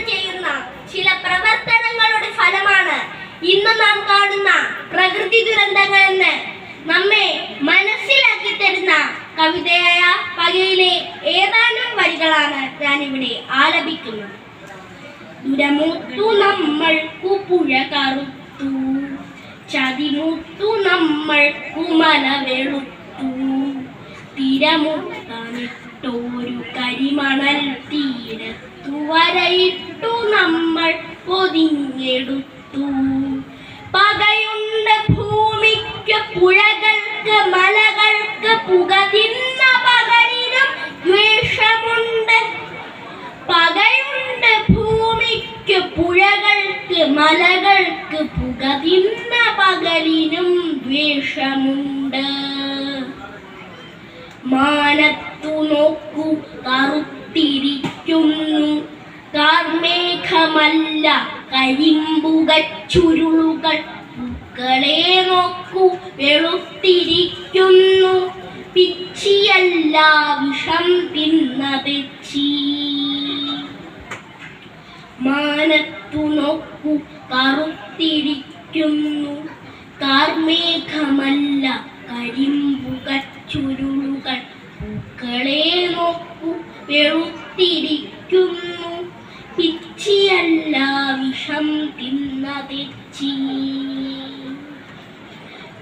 ചെയ്യുന്ന ചില പ്രവർത്തനങ്ങളുടെ ഫലമാണ് ഇന്ന് നാം കാണുന്ന പ്രകൃതി ദുരന്തങ്ങൾ എന്ന് നമ്മെ മനസ്സിലാക്കി തരുന്ന കവിതയായ പകയിലെ ഏതാനും വരികളാണ് ഞാനിവിടെ ആലപിക്കുന്നത്. ദുരമുത്തു നമ്മൾക്കു പുഴ കറുത്തു, ചതിമുത്തു നമ്മൾക്കു മല വെളുത്തു, തിരമുട്ടമിട്ടൊരു കരിമണൽ തീരത്തു വരയിട്ടു നമ്മൾ പൊതിഞ്ഞെടുത്തു. പകയുണ്ട് ഭൂമിക്ക് പുഴകൾക്ക് മലകൾക്ക് പുക തിന്ന പകലിനും ദ്വേഷമുണ്ട്. പകയുണ്ട് ഭൂമിക്ക് പുഴകൾക്ക് മലകൾക്ക് പുക തിന്ന പകലിനും ദ്വേഷമുണ്ട്. മാനത്തു നോക്കൂ കറുത്തിരിക്കുന്നു കാർമേഘമല്ല കരിമ്പുകച്ചുരുളുകൾ. പൂക്കളെ നോക്കൂ വെളുത്തിരിക്കുന്നു പിച്ചിയല്ല വിഷം തിന്ന തെച്ചി. മാനത്തു നോക്കൂ കറുത്തിരിക്കുന്നു കാർമേഘമല്ല കരിമ്പുകച്ചുരുളുകൾ. പൂക്കളെ നോക്കൂ വെളുത്തിരിക്കുന്നു പിച്ചിയല്ല വിഷം തിന്ന തെച്ചി.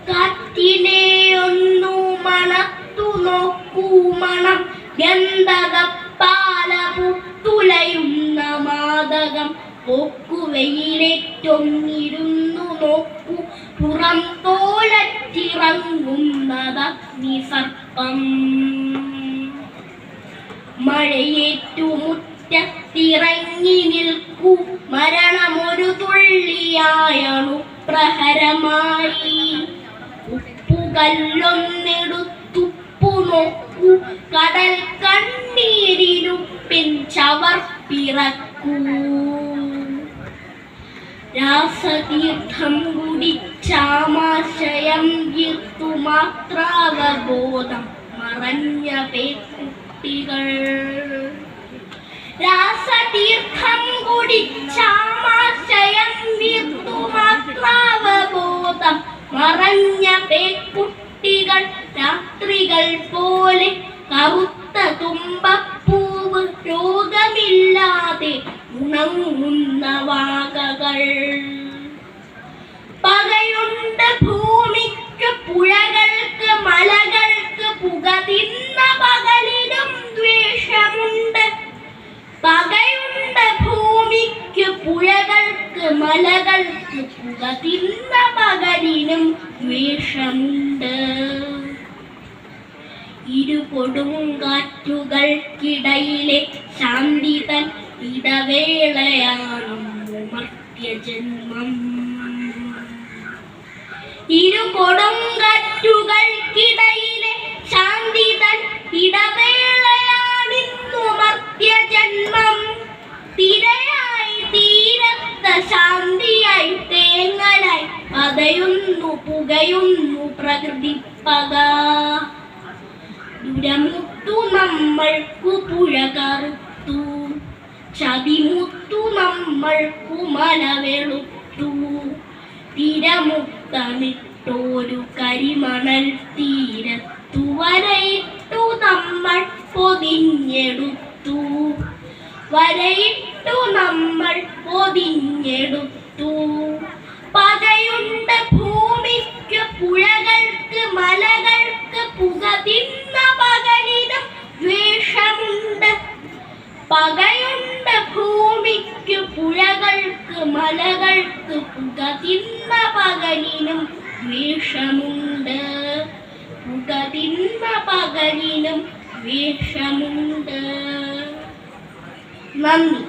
കാറ്റിനെ ഒന്നു മണത്തു നോക്കൂ മണം ഗന്ധകപ്പാല പുത്തുലയുന്ന മാദകം. പോക്കുവെയിലേറ്റൊന്നിരുന്നു നോക്കൂ പുറം തോലറ്റിറങ്ങുന്നതഗ്നിസർപ്പം. മഴയേറ്റു മുറ്റത്തിറങ്ങി നിൽക്കൂ മരണമൊരു തുള്ളിയായണു പ്രഹരമായി. ഉപ്പുകല്ലൊന്നെടുത്തുപ്പു നോക്കൂ കടൽ കണ്ണീരിലുപ്പിൻ ചവർപ്പിറക്കൂ. രാസതീർത്ഥം കുടിച്ചാമാശയം വീർത്തു മാത്രാവബോധം മറഞ്ഞ പേക്കുട്ടികൾ. രാസതീർത്ഥം കുടിച്ചാമാശയം വീർത്തു മാത്രാവബോധം മറഞ്ഞ പേക്കുട്ടികൾ. രാത്രികൾ പോലെ കറുത്ത തുമ്പപ്പൂവ് രോഗമില്ലാതെ ഉണങ്ങുന്ന വാകകൾ. പകയുണ്ട് ഭൂമിക്ക് പുഴകൾക്ക് മലകൾക്ക് പുക തിന്ന പകലിനും ദ്വേഷമുണ്ട്. പകയുണ്ട് ഭൂമിക്ക് പുഴകൾക്ക് മലകൾക്ക് പുക തിന്ന പകലിനും ദ്വേഷമുണ്ട്. ഇരുകൊടുങ്കാറ്റുകൾക്കിടയിലെ ശാന്തി തൻ ഇടവേളയാണ് മർത്യജന്മം. ഇരുകൊടുങ്കാറ്റുകൾക്കിടയിലെ ശാന്തി തൻ ഇടവേളയാണിന്നു മർത്യജന്മം. തിരയായി തീരത്ത ശാന്തിയായി തേങ്ങലായി പതയുന്നു പുകയുന്നു പ്രകൃതി പക. ദുരമുത്തു നമ്മൾക്കു പുഴ കറുത്തു, ചതിമുത്തു നമ്മൾക്കു മല വെളുത്തു, തിരമുട്ടമിട്ടൊരു കരിമണൽ തീരത്തു വരയിട്ടു നമ്മൾ പൊതിഞ്ഞെടുത്തു. വരയിട്ടു നമ്മൾ പൊതിഞ്ഞെടുത്തു. പകയുണ്ട് ഭൂമിക്ക് പുഴകൾക്ക് മലകൾക്ക് പുക തിന്ന പകലിനും ദ്വേഷമുണ്ട്. പകയുണ്ട് ഭൂമിക്ക് പുഴകൾക്ക് മലകൾക്ക് പുക തിന്ന പകലിനും ദ്വേഷമുണ്ട്. പുക തിന്ന പകലിനും ദ്വേഷമുണ്ട്. നന്ദി.